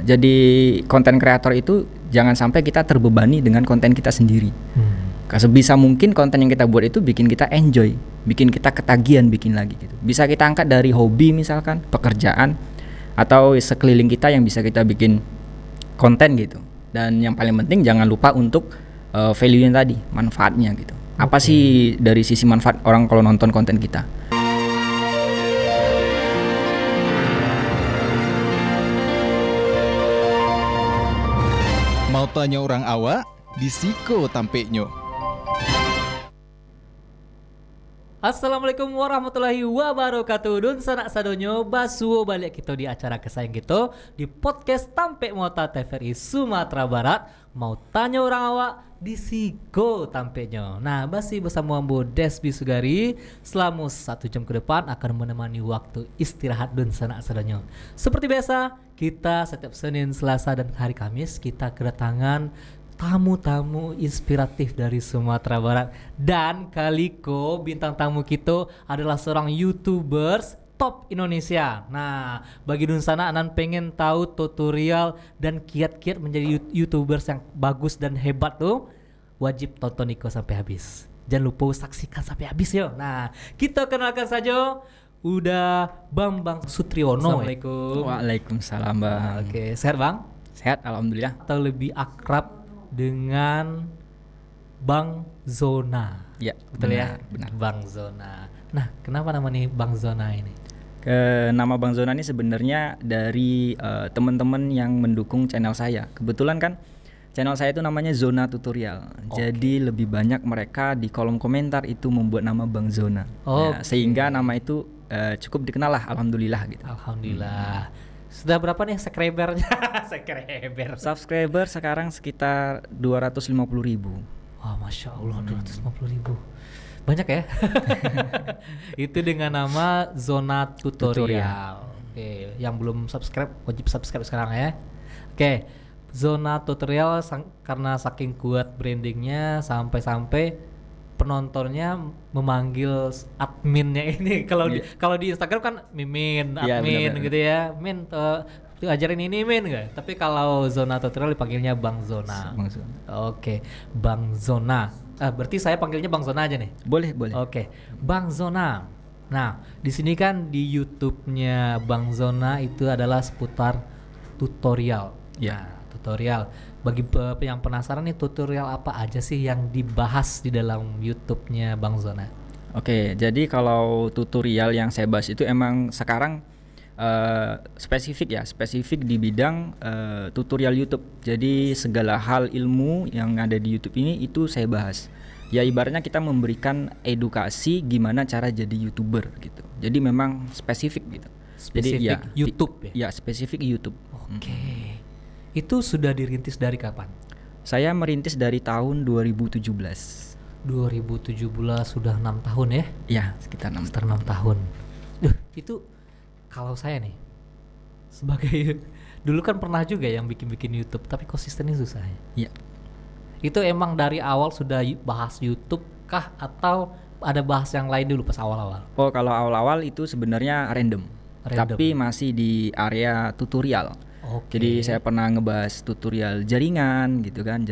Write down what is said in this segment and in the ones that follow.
jadi konten kreator itu jangan sampai kita terbebani dengan konten kita sendiri. Sebisa mungkin konten yang kita buat itu bikin kita enjoy, bikin kita ketagihan bikin lagi gitu. Bisa kita angkat dari hobi misalkan, pekerjaan, atau sekeliling kita yang bisa kita bikin konten gitu. Dan yang paling penting jangan lupa untuk value-nya tadi, manfaatnya gitu. Apa sih dari sisi manfaat orang kalau nonton konten kita? Mau tanya orang awak, disiko tampeknya. Assalamualaikum warahmatullahi wabarakatuh. Dun sanak sadonyo basuo balik kita di acara kesayang kita di podcast Tampek Mota TVRI Sumatera Barat. Mau tanya orang awak di Sigo tampeknya. Nah, masih bersama Ambo Desbi Sugari selama 1 jam ke depan akan menemani waktu istirahat dun sanak sadonyo. Seperti biasa, kita setiap Senin, Selasa dan hari Kamis kita kedatangan tamu-tamu inspiratif dari Sumatera Barat. Dan kaliko bintang tamu kita adalah seorang YouTubers top Indonesia. Nah, bagi dun sana anan pengen tahu tutorial dan kiat-kiat menjadi YouTubers yang bagus dan hebat tuh, wajib tonton Niko sampai habis. Jangan lupa saksikan sampai habis yo. Nah, kita kenalkan saja udah Bambang Sutriono. Assalamualaikum. Waalaikumsalam Bang. Oke, sehat Bang? Sehat alhamdulillah. Atau lebih akrab dengan Bang Zona. Ya, betul benar, ya? benar. Bang Zona. Nah, kenapa namanya Bang Zona ini? Nama Bang Zona ini sebenarnya dari teman-teman yang mendukung channel saya. Kebetulan kan channel saya itu namanya Zona Tutorial. Jadi lebih banyak mereka di kolom komentar itu membuat nama Bang Zona. Ya, sehingga nama itu cukup dikenal lah, alhamdulillah gitu. Alhamdulillah. Sudah berapa nih subscribernya? Subscriber sekarang sekitar 250.000. Wah, Masya Allah, 250.000. Banyak ya? Itu dengan nama Zona Tutorial. Oke, yang belum subscribe wajib subscribe sekarang ya. Oke, Zona Tutorial karena saking kuat brandingnya sampai-sampai penontonnya memanggil adminnya ini. Kalau di Instagram kan Mimin, admin gitu ya. Min ajarin ini Min enggak? Tapi kalau Zona Tutorial dipanggilnya Bang Zona. Bang Zona. Oke, Bang Zona. Berarti saya panggilnya Bang Zona aja nih. Boleh. Oke, Bang Zona. Nah, di sini kan di YouTube-nya Bang Zona itu adalah seputar tutorial. Ya. Nah, tutorial. Bagi yang penasaran nih, tutorial apa aja sih yang dibahas di dalam YouTube-nya Bang Zona? Oke, jadi kalau tutorial yang saya bahas itu emang sekarang spesifik di bidang tutorial YouTube. Jadi segala hal ilmu yang ada di YouTube ini itu saya bahas. Ya ibaratnya kita memberikan edukasi gimana cara jadi YouTuber gitu. Jadi memang spesifik gitu. Spesifik jadi YouTube ya? Ya, spesifik YouTube. Oke. Itu sudah dirintis dari kapan? Saya merintis dari tahun 2017. 2017 sudah 6 tahun ya? Ya, sekitar 6 tahun. Itu kalau saya nih sebagai dulu kan pernah juga yang bikin YouTube, tapi konsistennya susah ya. Iya. Itu emang dari awal sudah bahas YouTube kah atau ada bahas yang lain dulu pas awal-awal? Oh, kalau awal-awal itu sebenarnya random. Tapi masih di area tutorial. Jadi saya pernah ngebahas tutorial jaringan gitu kan,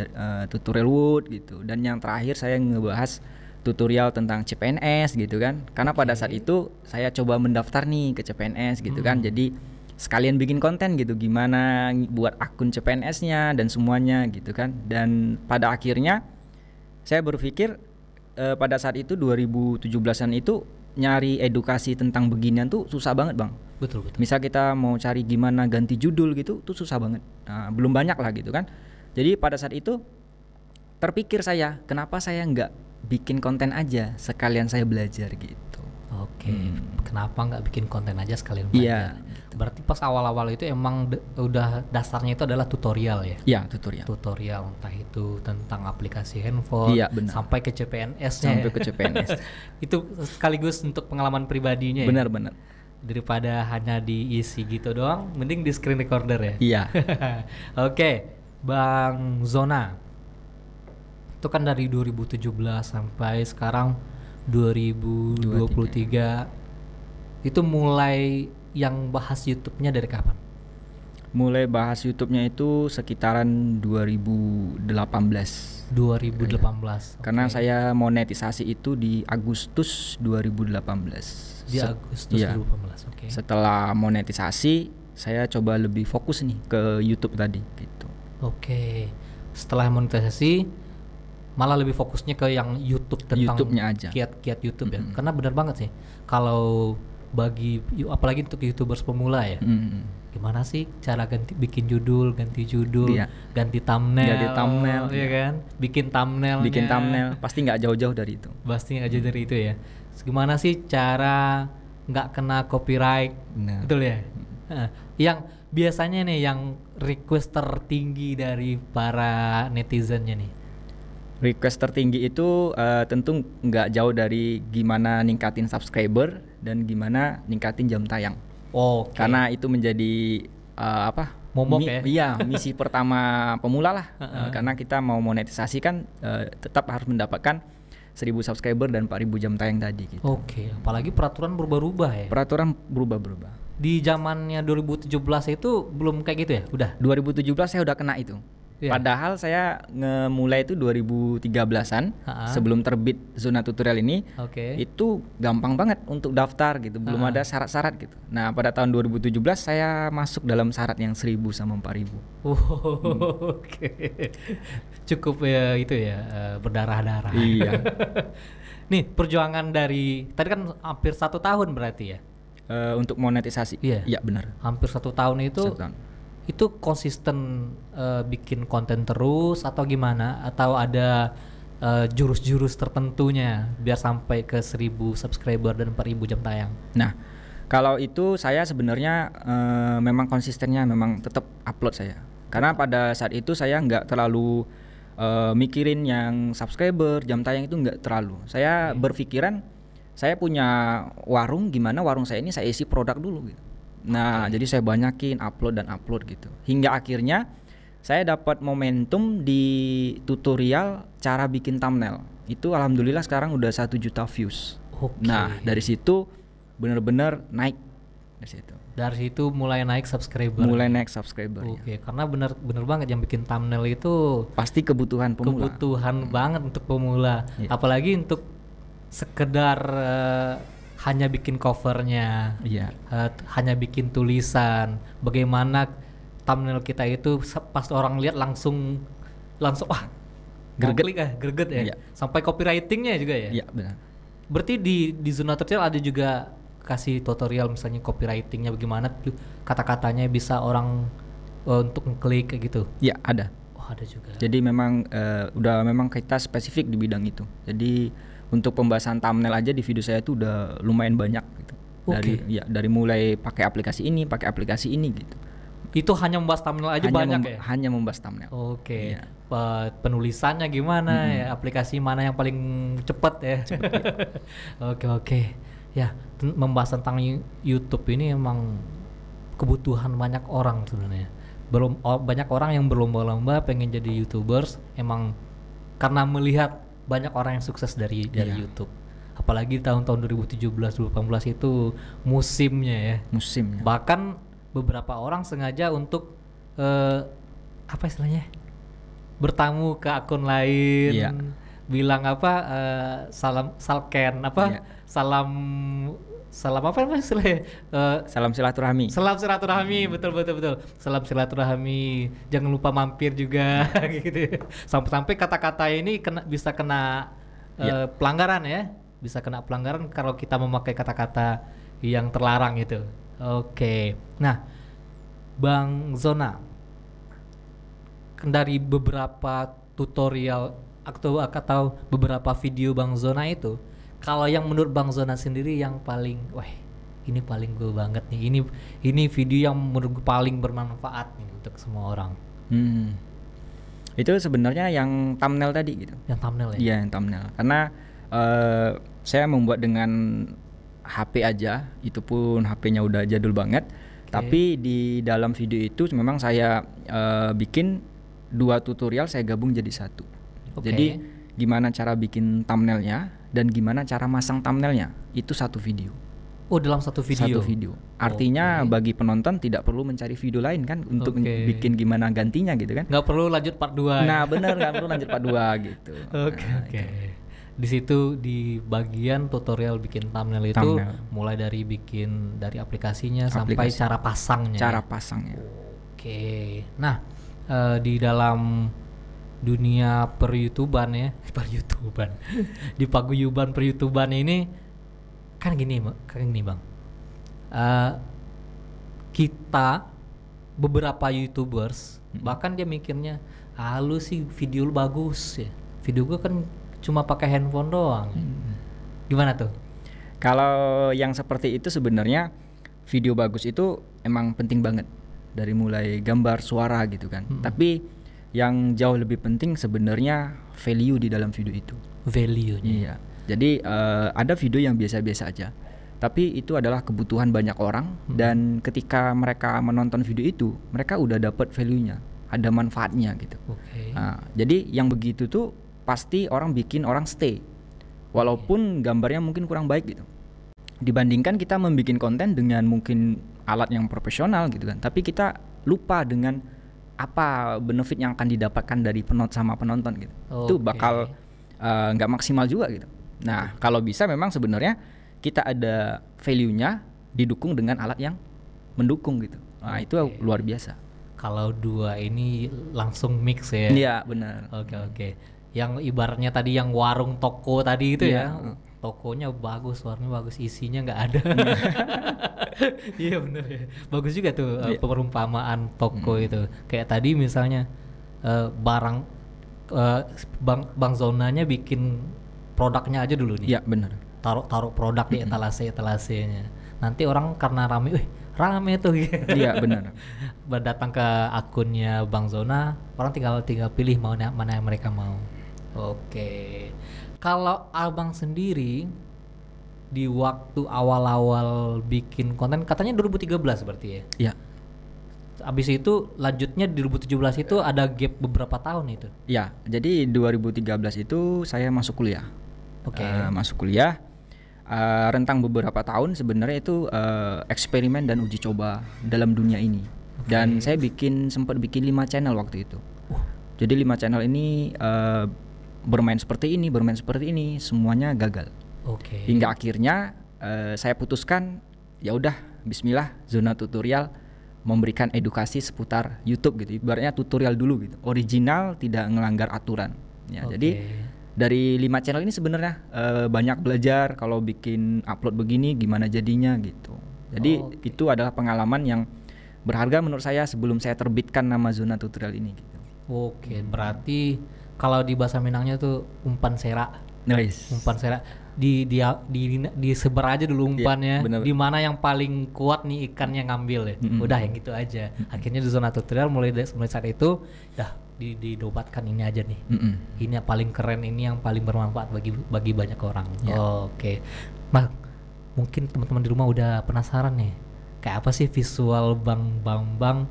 tutorial Word gitu. Dan yang terakhir saya ngebahas tutorial tentang CPNS gitu kan. Karena pada saat itu saya coba mendaftar nih ke CPNS gitu kan. Jadi sekalian bikin konten gitu, gimana buat akun CPNS-nya dan semuanya gitu kan. Dan pada akhirnya saya berpikir pada saat itu 2017-an itu nyari edukasi tentang beginian tuh susah banget Bang. Betul. Misal kita mau cari gimana ganti judul gitu tuh susah banget. Nah, belum banyak lah gitu kan. Jadi pada saat itu terpikir saya, kenapa saya nggak bikin konten aja sekalian saya belajar gitu. Oke. Kenapa nggak bikin konten aja sekalian belajar? Iya. Berarti pas awal-awal itu emang udah dasarnya itu adalah tutorial ya? Iya, tutorial. Tutorial entah itu tentang aplikasi handphone, sampai ke CPNS-nya. Sampai ke CPNS. Itu sekaligus untuk pengalaman pribadinya. Benar-benar. Daripada hanya diisi gitu doang, mending di screen recorder ya. Iya. Oke, Bang Zona. Itu kan dari 2017 sampai sekarang 2023. Itu mulai yang bahas YouTube-nya dari kapan? Mulai bahas YouTube-nya itu sekitaran 2018. 2018. Karena Oke. saya monetisasi itu di Agustus 2018. Di Agustus iya. 2018. Oke. Setelah monetisasi, saya coba lebih fokus nih ke YouTube tadi gitu. Oke. Setelah monetisasi malah lebih fokusnya ke yang YouTube tentang YouTube-nya aja. kiat-kiat YouTube ya. Karena benar banget sih. Kalau apalagi untuk YouTubers pemula ya. Gimana sih cara bikin judul, ganti judul, Iya. ganti thumbnail. Ganti thumbnail, ya kan? Bikin thumbnailnya. Bikin thumbnail pasti nggak jauh-jauh dari itu. Pasti nggak jauh dari itu ya. Gimana sih cara nggak kena copyright? Benar. Betul ya. Yang biasanya nih yang request tertinggi dari para netizennya nih. Request tertinggi itu tentu nggak jauh dari gimana ningkatin subscriber dan gimana ningkatin jam tayang. Oke. Karena itu menjadi Momok ya? Iya, misi pertama pemula lah. Karena kita mau monetisasi kan tetap harus mendapatkan 1.000 subscriber dan 4.000 jam tayang tadi gitu. Oke, apalagi peraturan berubah-ubah ya. Peraturan berubah-berubah. Di zamannya 2017 itu belum kayak gitu ya? Udah. 2017 saya udah kena itu. Iya. Padahal saya ngemulai itu 2013-an sebelum terbit zona tutorial ini. Oke. Itu gampang banget untuk daftar gitu, belum ada syarat-syarat gitu. Nah, pada tahun 2017 saya masuk dalam syarat yang 1.000 sama 4.000. Oke. Cukup ya itu ya berdarah-darah. Iya. Nih perjuangan dari tadi kan hampir 1 tahun berarti ya? Untuk monetisasi. Iya. Iya, benar. Hampir 1 tahun itu. 1 tahun. Itu konsisten bikin konten terus atau gimana? Atau ada jurus-jurus tertentunya biar sampai ke 1.000 subscriber dan 4.000 jam tayang? Nah, kalau itu saya sebenarnya memang konsistennya memang tetap upload saya. Karena pada saat itu saya nggak terlalu mikirin yang subscriber, jam tayang itu nggak terlalu. Saya berpikiran saya punya warung, gimana warung saya ini saya isi produk dulu gitu. Nah, jadi saya banyakin upload gitu. Hingga akhirnya saya dapat momentum di tutorial cara bikin thumbnail. Itu alhamdulillah sekarang udah 1 juta views. Oke. Nah, dari situ benar-benar naik dari situ. Dari situ mulai naik subscriber. Mulai naik subscriber. Oke, karena bener banget yang bikin thumbnail itu Pasti kebutuhan pemula. kebutuhan banget untuk pemula. Iya. Apalagi untuk sekedar hanya bikin covernya, Iya. hanya bikin tulisan. Bagaimana thumbnail kita itu pas orang lihat langsung wah greget ya. Iya. Sampai copywritingnya juga ya. Iya, benar. Berarti di zona tutorial ada juga kasih tutorial misalnya copywritingnya bagaimana kata-katanya bisa orang untuk ngeklik kayak gitu. Iya, ada. Oh, ada juga. Jadi memang udah memang kita spesifik di bidang itu. Jadi untuk pembahasan thumbnail aja di video saya itu udah lumayan banyak gitu. Dari mulai pakai aplikasi ini gitu. Itu hanya membahas thumbnail aja banyak ya? Hanya membahas thumbnail. Oke. Iya. Penulisannya gimana ya? Aplikasi mana yang paling cepat ya? Oke. Ya, membahas tentang YouTube ini emang kebutuhan banyak orang sebenarnya. Banyak orang yang berlomba-lomba pengen jadi YouTubers emang karena melihat banyak orang yang sukses dari YouTube. Apalagi tahun-tahun 2017-2018 itu musimnya ya. Musimnya. Bahkan beberapa orang sengaja untuk apa istilahnya? Bertamu ke akun lain. Iya. Bilang salken salam apa istilahnya? Salam silaturahmi. Salam silaturahmi, betul. Salam silaturahmi. Jangan lupa mampir juga gitu. Sampai kata-kata ini bisa kena pelanggaran ya. Bisa kena pelanggaran kalau kita memakai kata-kata yang terlarang gitu. Oke. Nah, Bang Zona, dari beberapa tutorial atau beberapa video Bang Zona itu, kalau yang menurut Bang Zona sendiri yang paling, ini paling gue banget nih, ini video yang menurut gue paling bermanfaat nih untuk semua orang. Itu sebenarnya yang thumbnail tadi gitu. Yang thumbnail ya? Iya, yang thumbnail. Karena saya membuat dengan HP aja, itu pun HP-nya udah jadul banget. Tapi di dalam video itu memang saya bikin 2 tutorial saya gabung jadi 1. Jadi gimana cara bikin thumbnailnya dan gimana cara masang thumbnailnya itu 1 video. Oh, dalam satu video. Satu video. Artinya bagi penonton tidak perlu mencari video lain kan untuk bikin gimana gantinya gitu kan. Nggak perlu lanjut part 2. Nah, benar, nggak perlu lanjut part 2 gitu. Oke. Di situ di bagian tutorial bikin thumbnail itu mulai dari bikin dari aplikasinya sampai cara pasangnya. Cara pasangnya. Oke. Nah, di dalam dunia per-YouTuban ya, per-YouTuban. Di paguyuban per-YouTuban ini kan gini Bang. Kita beberapa YouTubers bahkan dia mikirnya, lu sih video lu bagus ya. Video gua kan cuma pakai handphone doang. Gimana tuh? Kalau yang seperti itu sebenarnya video bagus itu emang penting banget. Dari mulai gambar, suara gitu kan. Tapi yang jauh lebih penting sebenarnya value di dalam video itu. Value-nya. Iya. Jadi ada video yang biasa-biasa aja. Tapi itu adalah kebutuhan banyak orang dan ketika mereka menonton video itu, mereka udah dapat value-nya, ada manfaatnya gitu. Jadi yang begitu tuh pasti orang bikin orang stay. Walaupun gambarnya mungkin kurang baik gitu. Dibandingkan kita membuat konten dengan mungkin alat yang profesional gitu kan. Tapi kita lupa dengan apa benefit yang akan didapatkan dari penonton gitu. Itu bakal nggak maksimal juga gitu. Nah, kalau bisa memang sebenarnya kita ada value-nya didukung dengan alat yang mendukung gitu. Nah, itu luar biasa. Kalau dua ini langsung mix ya. Iya, benar. Oke. Yang ibaratnya tadi yang warung toko tadi itu ya. Tokonya bagus, warnanya bagus, isinya nggak ada. Iya benar ya. Bagus juga tuh perumpamaan toko itu. Kayak tadi misalnya Bang Zonanya bikin produknya aja dulu nih. Iya benar. Taruh produk di etalasenya. Nanti orang karena rame tuh. Iya benar. Datang ke akunnya Bang Zona, orang tinggal pilih mana yang mereka mau. Oke. Kalau Abang sendiri di waktu awal-awal bikin konten katanya 2013 berarti ya? Iya. Abis itu lanjutnya di 2017 itu ada gap beberapa tahun itu? Iya, jadi 2013 itu saya masuk kuliah. Masuk kuliah, rentang beberapa tahun sebenarnya itu eksperimen dan uji coba dalam dunia ini. Dan saya sempat bikin 5 channel waktu itu. Jadi 5 channel ini bermain seperti ini, semuanya gagal. Hingga akhirnya saya putuskan, ya udah, Bismillah, Zona Tutorial memberikan edukasi seputar YouTube gitu. Ibaratnya tutorial dulu gitu, original, tidak melanggar aturan. Ya, jadi dari 5 channel ini sebenarnya banyak belajar kalau bikin upload begini gimana jadinya gitu. Jadi itu adalah pengalaman yang berharga menurut saya sebelum saya terbitkan nama Zona Tutorial ini gitu. Berarti kalau di bahasa Minangnya tuh umpan serak. Nice. Umpan serak. Disebar aja dulu umpannya. Di mana yang paling kuat nih ikannya ngambil ya. Udah yang gitu aja. Akhirnya di Zona Tutorial mulai saat itu dah dinobatkan ini aja nih. Ini yang paling keren, ini yang paling bermanfaat bagi banyak orang. Mak, mungkin teman-teman di rumah udah penasaran nih. Kayak apa sih visual Bang Bambang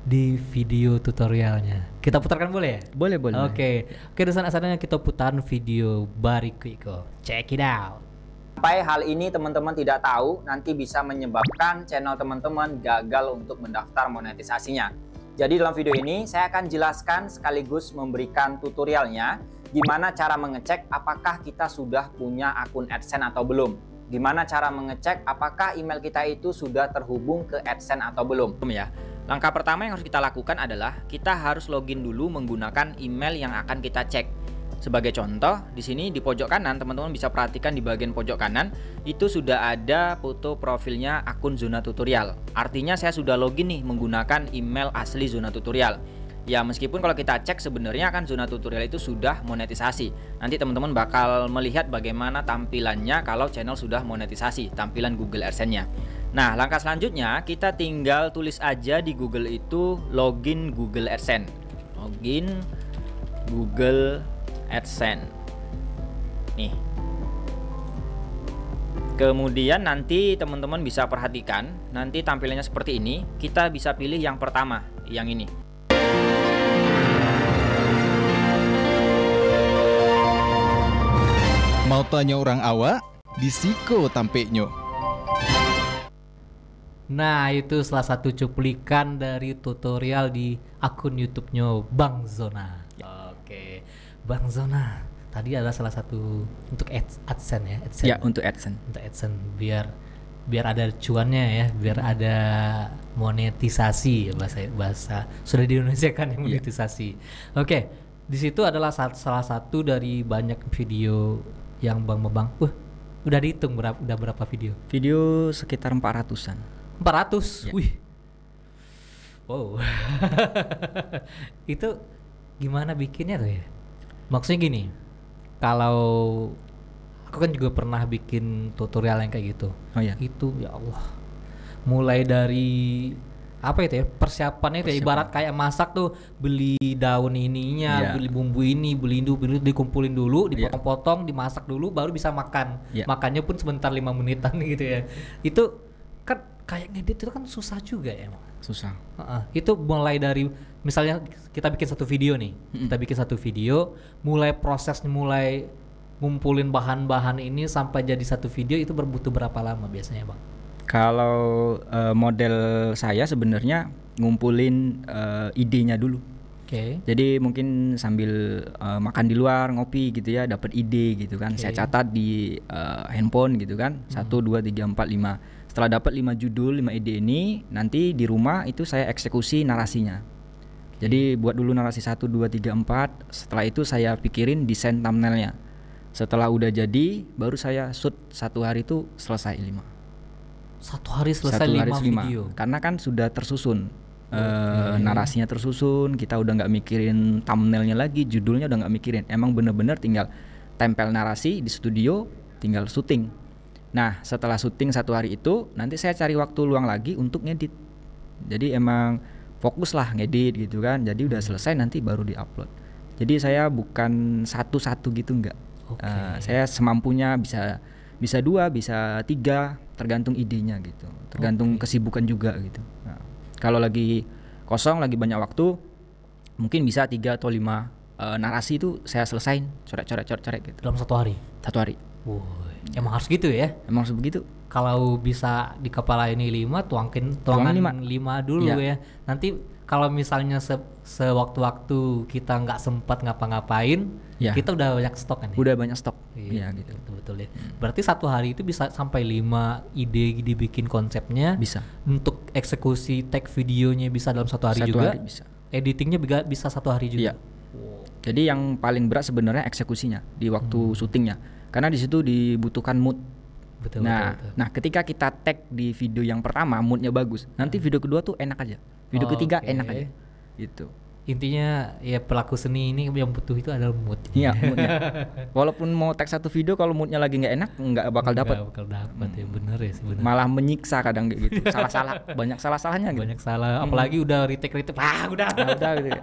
di video tutorialnya? Kita putarkan boleh ya? Boleh. Oke, di sana kita putarkan video berikut. Check it out. Sampai hal ini teman-teman tidak tahu, nanti bisa menyebabkan channel teman-teman gagal untuk mendaftar monetisasinya. Jadi dalam video ini saya akan jelaskan sekaligus memberikan tutorialnya gimana cara mengecek apakah kita sudah punya akun AdSense atau belum. Gimana cara mengecek apakah email kita itu sudah terhubung ke AdSense atau belum. Ya. Langkah pertama yang harus kita lakukan adalah kita harus login dulu menggunakan email yang akan kita cek. Sebagai contoh, di sini di pojok kanan teman-teman bisa perhatikan di bagian pojok kanan itu sudah ada foto profilnya akun Zona Tutorial. Artinya saya sudah login nih menggunakan email asli Zona Tutorial. Ya meskipun kalau kita cek sebenarnya kan Zona Tutorial itu sudah monetisasi. Nanti teman-teman bakal melihat bagaimana tampilannya kalau channel sudah monetisasi, tampilan Google AdSense-nya. Nah, langkah selanjutnya kita tinggal tulis aja di Google itu login Google AdSense. Login Google AdSense. Nih. Kemudian nanti teman-teman bisa perhatikan, nanti tampilannya seperti ini. Kita bisa pilih yang pertama, yang ini. Mau tanya orang awak, di Siko tampeknya. Nah, itu salah satu cuplikan dari tutorial di akun YouTube-nya Bang Zona. Oke, Bang Zona. Tadi adalah salah satu untuk AdSense ya, AdSense. Ya, untuk AdSense. Untuk AdSense biar ada cuannya ya, biar ada monetisasi ya, bahasa sudah di Indonesia kan yang monetisasi. Oke, di situ adalah salah satu dari banyak video yang Bang udah dihitung udah berapa video? Video sekitar 400-an. 400. Ya. Wih. Wow. Itu gimana bikinnya tuh ya? Maksudnya gini, kalau aku kan juga pernah bikin tutorial yang kayak gitu. Oh ya. Itu ya Allah. Mulai dari apa itu ya? Persiapannya itu ya, ibarat kayak masak tuh, beli daun ininya, beli bumbu ini, beli dikumpulin dulu, dipotong-potong, dimasak dulu baru bisa makan. Makannya pun sebentar 5 menitan gitu ya. Itu kan kayak ngedit itu kan susah juga ya, Bang. Susah. Itu mulai dari misalnya kita bikin satu video nih, mulai prosesnya, mulai ngumpulin bahan-bahan ini sampai jadi satu video itu berbutuh berapa lama biasanya, Bang? Kalau model saya sebenarnya ngumpulin idenya dulu. Jadi mungkin sambil makan di luar, ngopi gitu ya, dapat ide gitu kan. Saya catat di handphone gitu kan. 1 2 3 4 5. Setelah dapat 5 judul, 5 ide ini, nanti di rumah itu saya eksekusi narasinya. Jadi buat dulu narasi 1 2 3 4, setelah itu saya pikirin desain thumbnailnya. Setelah udah jadi, baru saya shoot 1 hari itu selesai 5. 1 hari selesai 5 video. Karena kan sudah tersusun. Narasinya tersusun, kita udah nggak mikirin thumbnailnya lagi, judulnya udah nggak mikirin. Emang bener-bener tinggal tempel narasi di studio, tinggal syuting. Nah, setelah syuting 1 hari itu, nanti saya cari waktu luang lagi untuk ngedit. Jadi emang fokus lah ngedit gitu kan. Jadi udah selesai nanti baru diupload. Jadi saya bukan satu-satu gitu, enggak. Saya semampunya bisa 2, bisa 3, tergantung idenya gitu, tergantung kesibukan juga gitu. Nah, kalau lagi kosong, lagi banyak waktu, mungkin bisa 3 atau 5 narasi itu saya selesain, coret gitu. Dalam 1 hari? 1 hari. Emang harus gitu ya? Emang harus begitu. Kalau bisa di kepala ini 5, tuangan 5 dulu ya. Nanti kalau misalnya sewaktu-waktu kita nggak sempat ngapa-ngapain, kita udah banyak stok kan ya? Udah banyak stok. Iya gitu. Betul ya. Berarti 1 hari itu bisa sampai 5 ide dibikin konsepnya. Bisa. Untuk eksekusi tag videonya bisa dalam 1 hari juga. 1 hari bisa. Editingnya bisa 1 hari juga. Iya. Jadi yang paling berat sebenarnya eksekusinya di waktu syutingnya. Karena di situ dibutuhkan mood. Betul. Nah, ketika kita tag di video yang pertama moodnya bagus, nanti video kedua tuh enak aja. Video ketiga enak aja. Gitu. Intinya ya pelaku seni ini yang butuh itu adalah mood. Iya, moodnya. Walaupun mau tag satu video, kalau moodnya lagi nggak enak, nggak bakal dapat. Nggak bakal dapat ya, bener ya sih. Malah menyiksa kadang kayak gitu. Salah-salah, banyak salah-salahnya gitu. Banyak salah, apalagi udah retake, udah gitu.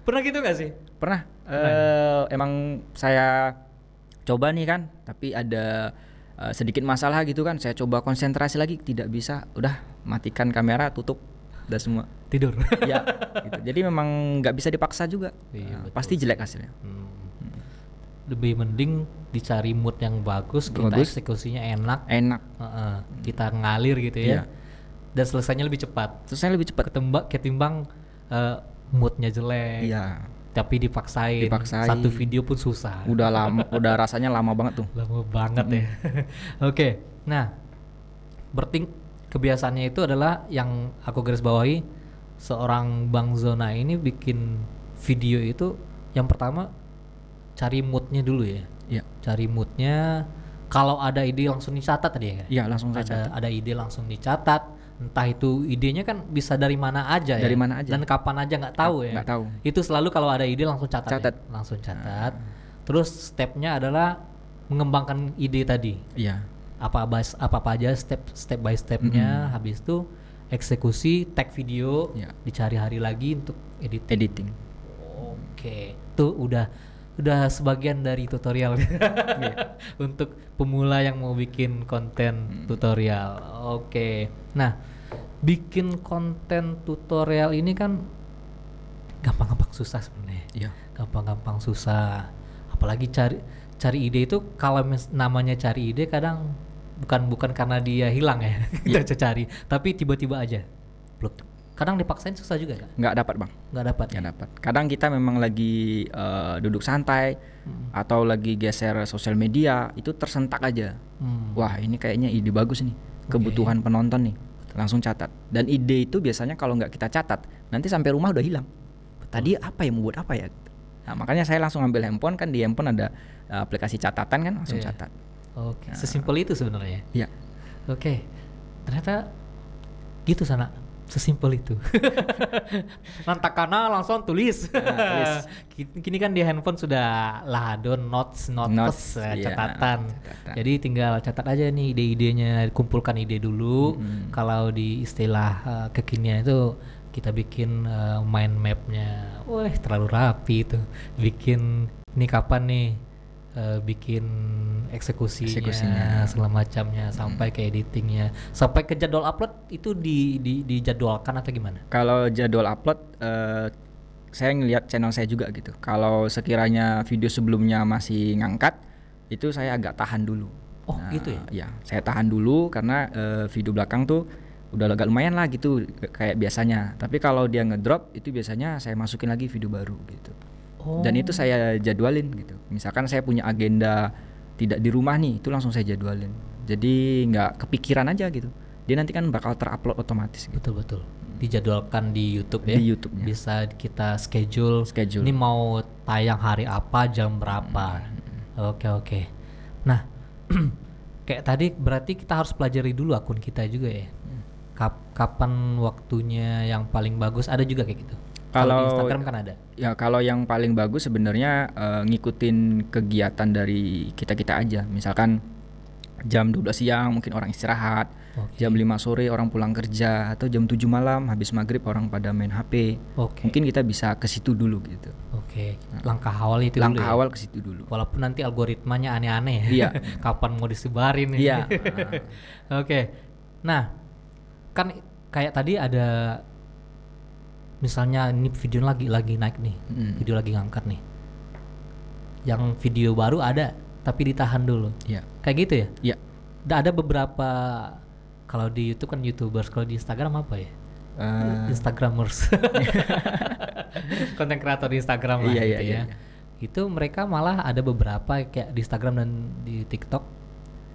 Pernah gitu nggak sih? Pernah. Emang saya coba nih kan, tapi ada sedikit masalah gitu kan. Saya coba konsentrasi lagi, tidak bisa. Udah matikan kamera, tutup, udah semua tidur. Ya, gitu. Jadi memang nggak bisa dipaksa juga. Pasti jelek hasilnya. Lebih mending dicari mood yang bagus, kita eksekusinya enak. Kita ngalir gitu ya. Dan selesainya lebih cepat. Ketimbang moodnya jelek. Iya. Tapi dipaksain. Satu video pun susah. Udah lama, udah rasanya lama banget tuh. Lama banget ya. Oke. Nah, berarti kebiasaannya itu adalah yang aku garis bawahi, seorang Bang Zona ini bikin video itu yang pertama cari moodnya dulu ya. Iya. Cari moodnya. Kalau ada ide langsung dicatat tadi ya. Iya, langsung dicatat. Ada ide langsung dicatat. Entah itu idenya kan bisa dari mana aja dari mana aja dan kapan aja nggak tahu ya. Nggak tahu. Itu selalu kalau ada ide langsung catat. Ya? Langsung catat. Terus stepnya adalah mengembangkan ide tadi. Iya. Apa aja step by stepnya. Habis itu eksekusi tag video, dicari hari lagi untuk editing. Oke. Tuh udah sebagian dari tutorial. Untuk pemula yang mau bikin konten tutorial. Oke. Nah, bikin konten tutorial ini kan gampang-gampang susah sebenarnya. Iya. Gampang-gampang susah. Apalagi cari ide itu, kalau namanya cari ide kadang bukan karena dia hilang ya kita cari, tapi tiba-tiba aja pluk. Kadang dipaksain susah juga kan? Nggak dapat bang. Nggak dapat. Nggak dapat. Kadang kita memang lagi duduk santai atau lagi geser sosial media, itu tersentak aja. Wah ini kayaknya ide bagus nih, kebutuhan penonton nih, langsung catat. Dan ide itu biasanya kalau nggak kita catat, nanti sampai rumah udah hilang. Tadi apa ya, mau buat apa ya? Nah makanya saya langsung ambil handphone, kan di handphone ada aplikasi catatan kan, langsung catat. Oke, sesimpel itu sebenarnya. Iya. Oke, ternyata gitu sana, sesimpel itu. Lantakana langsung tulis. Tulis. Kini kan di handphone sudah ladon notes, catatan. Jadi tinggal catat aja nih ide-idenya, kumpulkan ide dulu. Kalau di istilah kekinian itu kita bikin mind mapnya. Wah terlalu rapi itu. Bikin ini kapan nih bikin eksekusinya segala macamnya, sampai ke editingnya, sampai ke jadwal upload itu dijadwalkan atau gimana? Kalau jadwal upload saya ngelihat channel saya juga gitu. Kalau sekiranya video sebelumnya masih ngangkat, itu saya agak tahan dulu. Oh gitu ya? Ya saya tahan dulu karena video belakang tuh udah agak lumayan lah gitu kayak biasanya. Tapi kalau dia ngedrop itu biasanya saya masukin lagi video baru gitu. Dan itu saya jadwalin gitu. Misalkan saya punya agenda tidak di rumah nih, itu langsung saya jadwalin. Jadi nggak kepikiran aja gitu. Dia nanti kan bakal terupload otomatis gitu. Betul. Dijadwalkan di YouTube ya. Di YouTube-nya. Bisa kita schedule. Ini mau tayang hari apa, jam berapa. Oke. Nah, kayak tadi berarti kita harus pelajari dulu akun kita juga ya. Kapan waktunya yang paling bagus, ada juga kayak gitu. Kalau di Instagram kan ada. Ya kalau yang paling bagus sebenarnya ngikutin kegiatan dari kita aja. Misalkan jam 12 siang mungkin orang istirahat, jam 5 sore orang pulang kerja, atau jam 7 malam habis maghrib orang pada main HP. Mungkin kita bisa ke situ dulu gitu. Langkah awal itu langkah dulu. awal ke situ dulu. Walaupun nanti algoritmanya aneh-aneh. Iya. Kapan mau disebarin ini. Iya. Nah, kan kayak tadi ada misalnya ini video lagi naik nih, video lagi ngangkat nih. Yang video baru ada, tapi ditahan dulu. Iya. Kayak gitu ya? Iya. Ada beberapa, kalau di YouTube kan YouTubers, kalau di Instagram apa ya? Instagramers. Konten kreator di Instagram lah gitu ya. Itu mereka malah ada beberapa kayak di Instagram dan di TikTok.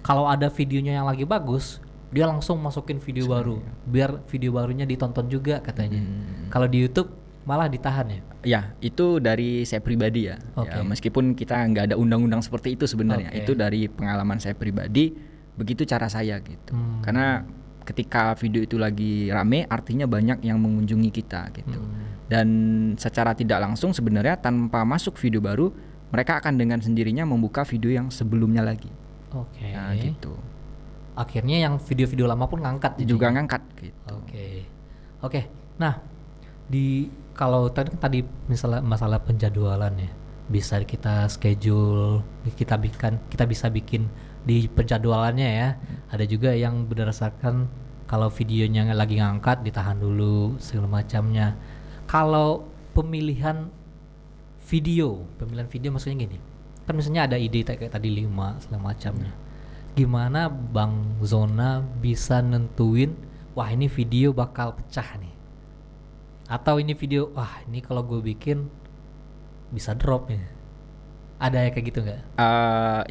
Kalau ada videonya yang lagi bagus, dia langsung masukin video baru biar video barunya ditonton juga katanya. Kalau di YouTube malah ditahan ya? Ya itu dari saya pribadi ya. Ya meskipun kita nggak ada undang-undang seperti itu sebenarnya. Itu dari pengalaman saya pribadi, begitu cara saya gitu. Karena ketika video itu lagi rame, artinya banyak yang mengunjungi kita gitu. Dan secara tidak langsung sebenarnya tanpa masuk video baru, mereka akan dengan sendirinya membuka video yang sebelumnya lagi. Nah gitu. Akhirnya yang video-video lama pun ngangkat juga ngangkat gitu. Oke. Nah, kalau tadi misalnya masalah penjadwalan ya, bisa kita schedule, kita bisa bikin di penjadwalannya ya. Ada juga yang berdasarkan kalau videonya lagi ngangkat ditahan dulu segala macamnya. Kalau pemilihan video maksudnya gini. Kan misalnya ada ide kayak tadi 5 segala macamnya. Gimana Bang Zona bisa nentuin wah ini video bakal pecah nih, atau ini video wah ini kalau gue bikin bisa drop nih, ada ya kayak gitu nggak?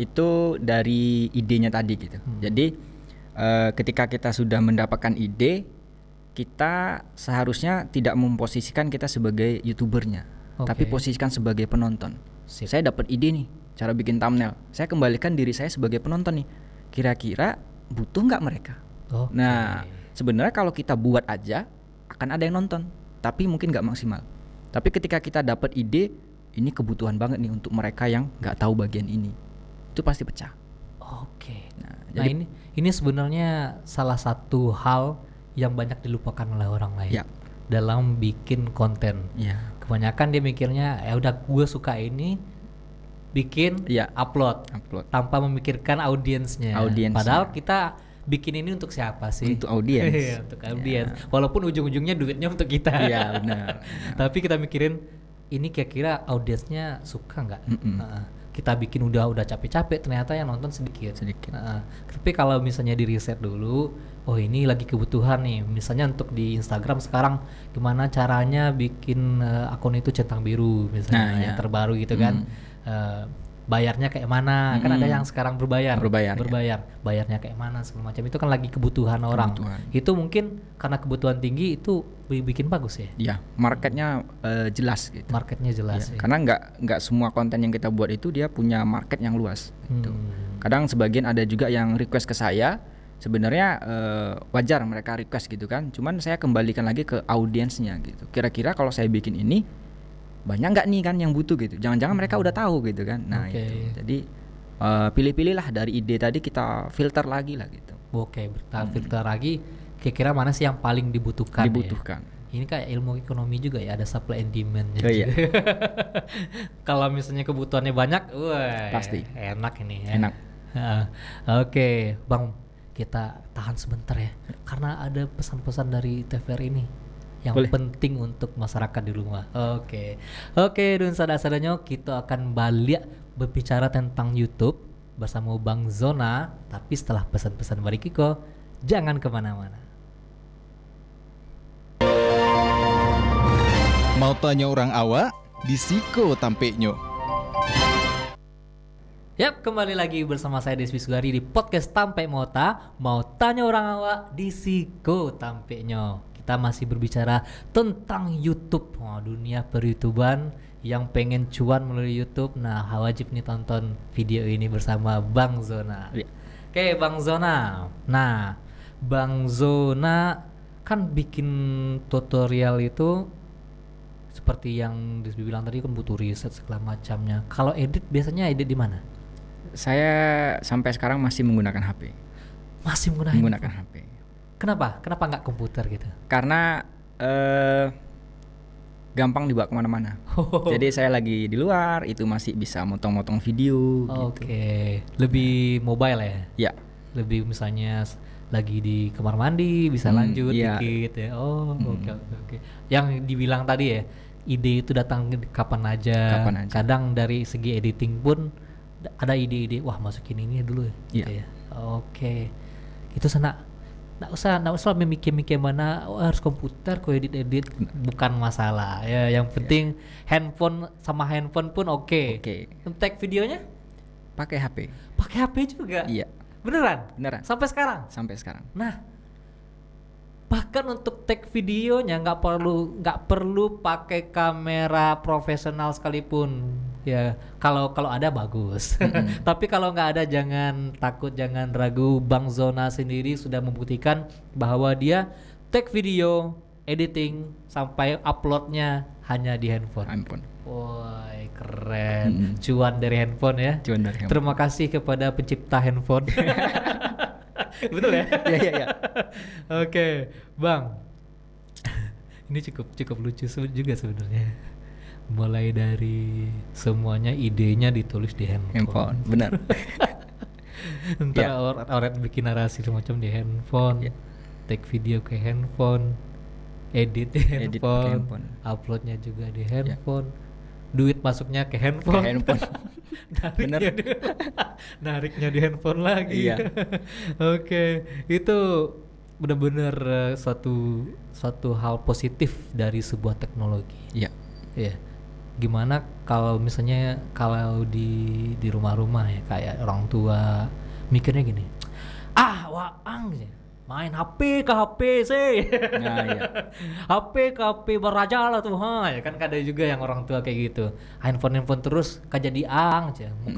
Itu dari idenya tadi gitu. Jadi ketika kita sudah mendapatkan ide, kita seharusnya tidak memposisikan kita sebagai YouTubernya, tapi posisikan sebagai penonton. Saya dapat ide nih cara bikin thumbnail, saya kembalikan diri saya sebagai penonton nih. Kira-kira butuh nggak mereka? Nah, sebenarnya kalau kita buat aja akan ada yang nonton, tapi mungkin nggak maksimal. Tapi ketika kita dapat ide, ini kebutuhan banget nih untuk mereka yang nggak tahu bagian ini, itu pasti pecah. Nah, ini sebenarnya salah satu hal yang banyak dilupakan oleh orang lain dalam bikin konten. Kebanyakan dia mikirnya ya udah gue suka ini, bikin upload tanpa memikirkan audiensnya. Padahal kita bikin ini untuk siapa sih? Untuk audiens. Untuk audiens. Walaupun ujung-ujungnya duitnya untuk kita. Iya benar. Tapi kita mikirin ini kira-kira audiensnya suka nggak? kita bikin udah capek-capek, ternyata yang nonton sedikit. Nah, tapi kalau misalnya di riset dulu, oh ini lagi kebutuhan nih, misalnya untuk di Instagram sekarang gimana caranya bikin akun itu centang biru misalnya, yang terbaru gitu kan. Bayarnya kayak mana, kan ada yang sekarang berbayar, bayarnya kayak mana segala macam, itu kan lagi kebutuhan orang. Itu mungkin karena kebutuhan tinggi itu bikin bagus ya. Iya, marketnya jelas gitu. Marketnya jelas. Ya. Karena nggak semua konten yang kita buat itu dia punya market yang luas gitu. Kadang sebagian ada juga yang request ke saya, sebenarnya wajar mereka request gitu kan, cuman saya kembalikan lagi ke audiensnya gitu. Kira-kira kalau saya bikin ini banyak nggak nih kan yang butuh gitu, jangan-jangan mereka udah tahu gitu kan. Nah itu jadi pilih-pilihlah dari ide tadi, kita filter lagi lah gitu. Filter lagi kira-kira mana sih yang paling dibutuhkan. Ya? Ini kayak ilmu ekonomi juga ya, ada supply and demand. Kalau misalnya kebutuhannya banyak, wah pasti enak ini ya. Enak. Oke, Bang, kita tahan sebentar ya, karena ada pesan-pesan dari TVRI ini yang penting untuk masyarakat di rumah. Oke, Dun Sada-Sadanyo, kita akan balik berbicara tentang YouTube bersama Bang Zona, tapi setelah pesan-pesan dari Kiko. Jangan kemana-mana. Mau tanya orang awak di Siko Tampeknyo. Yap, kembali lagi bersama saya Deswi Sugari di podcast Tampek Mota. Mau tanya orang awak di Siko Tampeknyo. Kita masih berbicara tentang YouTube, dunia per-YouTuban yang pengen cuan melalui YouTube. Nah, wajib nih tonton video ini bersama Bang Zona. Oke, Bang Zona. Nah, Bang Zona kan bikin tutorial itu seperti yang dibilang tadi kan butuh riset segala macamnya. Kalau edit biasanya edit di mana? Saya sampai sekarang masih menggunakan HP. Masih menggunakan HP. Kenapa nggak komputer gitu? Karena gampang dibawa kemana-mana. Jadi saya lagi di luar itu masih bisa motong-motong video. Oke. Lebih mobile ya? Ya. Lebih misalnya lagi di kamar mandi bisa lanjut dikit ya. Oke. Yang dibilang tadi ya, ide itu datang kapan aja. Kadang dari segi editing pun ada ide-ide, wah masukin ini dulu ya. Gitu ya. Oke. Itu nggak usah memikir-mikir mana harus komputer kok edit bukan masalah ya, yang penting handphone pun oke. Tag videonya pakai HP juga. Iya, beneran sampai sekarang. Nah, bahkan untuk tag videonya nggak perlu pakai kamera profesional sekalipun ya, kalau ada bagus. Tapi kalau nggak ada jangan takut, jangan ragu. Bang Zona sendiri sudah membuktikan bahwa dia tag video, editing sampai uploadnya hanya di handphone. Wah, keren. Cuan dari handphone ya. Terima kasih kepada pencipta handphone. Betul ya? Iya. Oke, Bang. Ini cukup lucu juga sebenarnya. Mulai dari semuanya idenya ditulis di handphone. Benar. Entar orang bikin narasi semacam di handphone. Take video ke handphone. Edit di handphone. Uploadnya juga di handphone. Duit masuknya ke handphone. Nariknya di handphone lagi. Oke, itu benar-benar suatu hal positif dari sebuah teknologi. Iya. Gimana kalau misalnya di rumah-rumah ya, kayak orang tua mikirnya gini, waang main HP ke HP sih. Nah, iya. HP ke HP beraja lah tuh, ya kan ada juga yang orang tua kayak gitu. Handphone terus jadi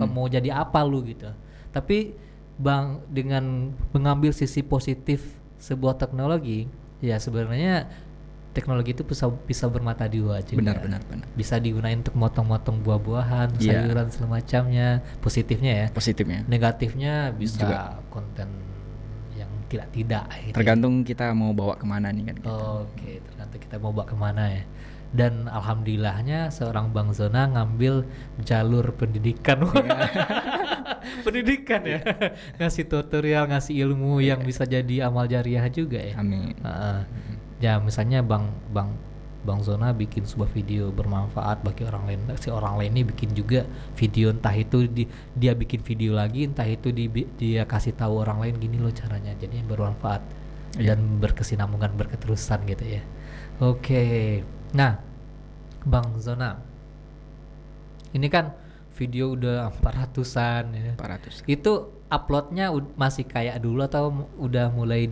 mau jadi apa lu gitu. Tapi Bang, dengan mengambil sisi positif sebuah teknologi, ya sebenarnya teknologi itu bisa bermata dua juga. Benar. Bisa digunakan untuk motong-motong buah-buahan, sayuran semacamnya. Positifnya. Negatifnya bisa juga konten yang tidak. Gitu. Tergantung kita mau bawa kemana nih kan. Oke, tergantung kita mau bawa kemana ya. Dan alhamdulillahnya seorang Bang Zona ngambil jalur pendidikan. Pendidikan ya. Ngasih tutorial, ngasih ilmu yang bisa jadi amal jariah juga ya. Amin. Ya misalnya Bang Bang Zona bikin sebuah video bermanfaat bagi orang lain, si orang lain ini bikin juga video, entah itu dia bikin video lagi, entah itu dia kasih tahu orang lain gini loh caranya, jadi bermanfaat dan berkesinambungan, berketerusan gitu ya. Oke. Nah, Bang Zona, ini kan video udah 400-an ya. 400. Itu uploadnya masih kayak dulu atau udah mulai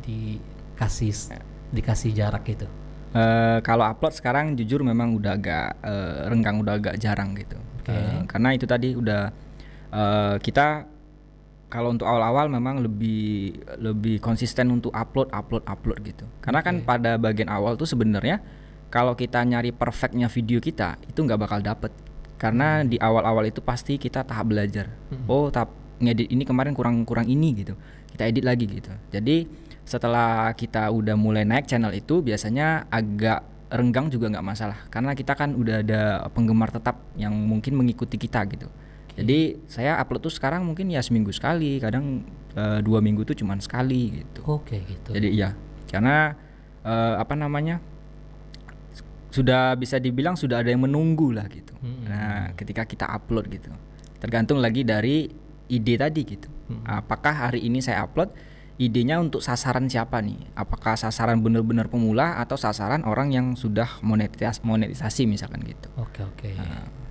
dikasih jarak gitu? Kalau upload sekarang jujur memang udah agak renggang, udah agak jarang gitu. Karena itu tadi udah kita kalau untuk awal-awal memang lebih konsisten untuk upload gitu. Karena kan pada bagian awal tuh sebenarnya kalau kita nyari perfectnya video kita itu nggak bakal dapet. Karena di awal-awal itu pasti kita tahap belajar. Oh, tahap ngedit ini kemarin kurang ini gitu. Kita edit lagi gitu. Jadi setelah kita udah mulai naik channel itu biasanya agak renggang juga nggak masalah karena kita kan udah ada penggemar tetap yang mungkin mengikuti kita gitu. Jadi saya upload tuh sekarang mungkin ya seminggu sekali, kadang 2 minggu tuh cuman sekali gitu. Oke gitu. Jadi iya, karena sudah bisa dibilang sudah ada yang menunggu lah gitu. Nah ketika kita upload gitu, tergantung lagi dari ide tadi gitu. Apakah hari ini saya upload idenya untuk sasaran siapa nih? Apakah sasaran benar-benar pemula atau sasaran orang yang sudah monetisasi misalkan gitu. Oke.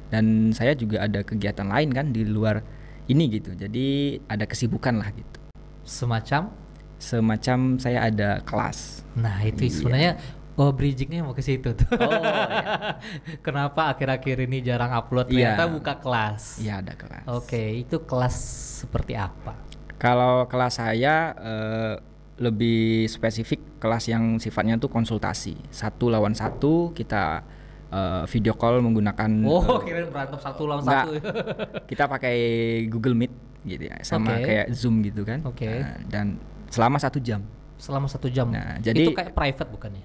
Dan saya juga ada kegiatan lain kan di luar ini gitu. Jadi ada kesibukan lah gitu. Semacam saya ada kelas. Nah, itu sebenarnya bridgingnya mau ke situ tuh. Iya. Kenapa akhir-akhir ini jarang upload? Ternyata buka kelas. Iya, ada kelas. Oke, itu kelas seperti apa? Kalau kelas saya lebih spesifik, kelas yang sifatnya tuh konsultasi 1 lawan 1, kita video call menggunakan kirain berantem 1 lawan 1. Kita pakai Google Meet gitu ya, sama kayak Zoom gitu kan. Dan selama 1 jam. Selama 1 jam. Nah, jadi itu kayak private bukannya?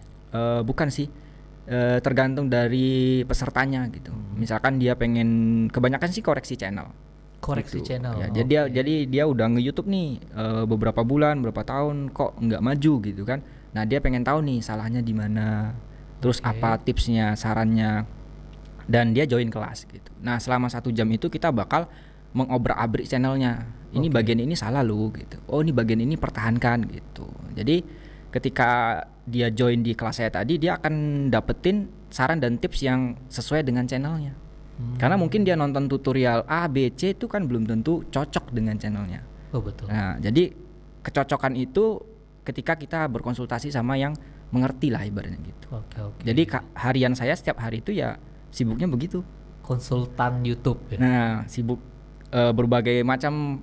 Bukan sih. Tergantung dari pesertanya gitu. Misalkan dia pengen, kebanyakan sih koreksi channel. Channel. Ya, jadi dia udah nge-YouTube nih beberapa bulan, berapa tahun kok nggak maju gitu kan. Nah, dia pengen tahu nih salahnya di mana. Terus apa tipsnya, sarannya. Dan dia join kelas gitu. Nah, selama 1 jam itu kita bakal mengobrak-abrik channelnya. Ini bagian ini salah lu gitu. Oh, ini bagian ini pertahankan gitu. Jadi ketika dia join di kelas saya tadi, dia akan dapetin saran dan tips yang sesuai dengan channelnya. Karena mungkin dia nonton tutorial A, B, C itu kan belum tentu cocok dengan channelnya. Oh betul. Nah, jadi kecocokan itu ketika kita berkonsultasi sama yang mengerti lah ibaratnya gitu. Jadi harian saya setiap hari itu ya sibuknya begitu. Konsultan YouTube ya? Nah, sibuk berbagai macam,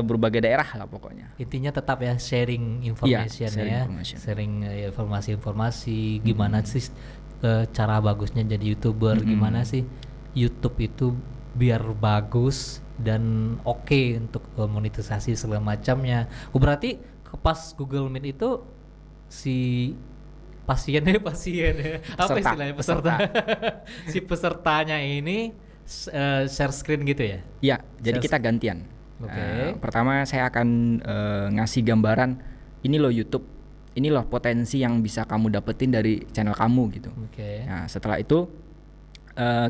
berbagai daerah lah pokoknya. Intinya tetap ya sharing information sharing informasi gimana sih cara bagusnya jadi YouTuber, gimana sih YouTube itu biar bagus dan oke untuk monetisasi segala macamnya. Berarti pas Google Meet itu si pasiennya apa istilahnya peserta si pesertanya ini share screen gitu ya? Iya, jadi kita gantian. Pertama saya akan ngasih gambaran, ini loh YouTube, ini loh potensi yang bisa kamu dapetin dari channel kamu gitu. Nah, setelah itu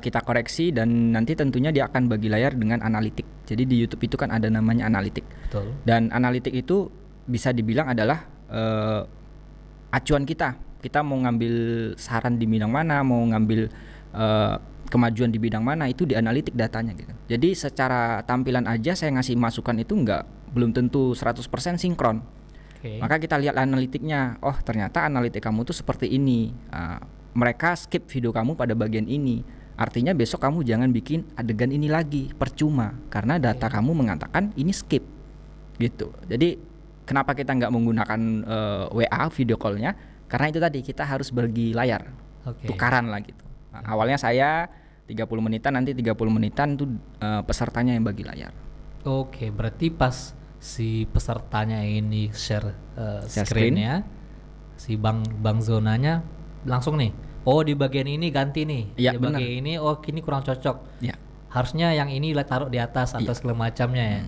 kita koreksi dan nanti tentunya dia akan bagi layar dengan analitik. Jadi di YouTube itu kan ada namanya analitik. Betul. Dan analitik itu bisa dibilang adalah acuan kita. Kita mau ngambil saran di bidang mana, mau ngambil kemajuan di bidang mana, itu di analitik datanya gitu. Jadi secara tampilan aja saya ngasih masukan itu belum tentu 100% sinkron. Maka kita lihat analitiknya. Oh, ternyata analitik kamu tuh seperti ini. Mereka skip video kamu pada bagian ini. Artinya besok kamu jangan bikin adegan ini lagi, percuma karena data kamu mengatakan ini skip gitu. Jadi kenapa kita nggak menggunakan WA video call-nya? Karena itu tadi kita harus bagi layar, tukaran lah gitu. Nah, awalnya saya 30 menitan, nanti 30 menitan tuh pesertanya yang bagi layar. Berarti pas si pesertanya ini share screen-nya, si Bang Zonanya langsung nih, di bagian ini ganti nih, ya, di bagian ini kini kurang cocok, ya. Harusnya yang ini taruh di atas atau segala macamnya ya.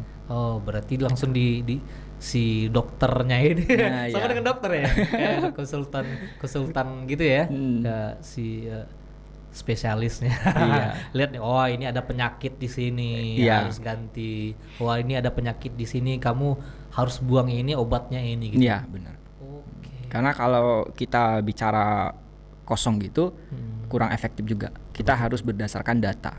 Berarti langsung di si dokternya ini sama iya. dengan dokter ya, kayak konsultan gitu ya, si spesialisnya. Iya. Lihat nih, oh ini ada penyakit di sini, Iya. harus ganti. Wah ini ada penyakit di sini, kamu harus buang ini, obatnya ini gitu. Iya, benar. Oke. Karena kalau kita bicara kosong gitu kurang efektif juga. Kita harus berdasarkan data.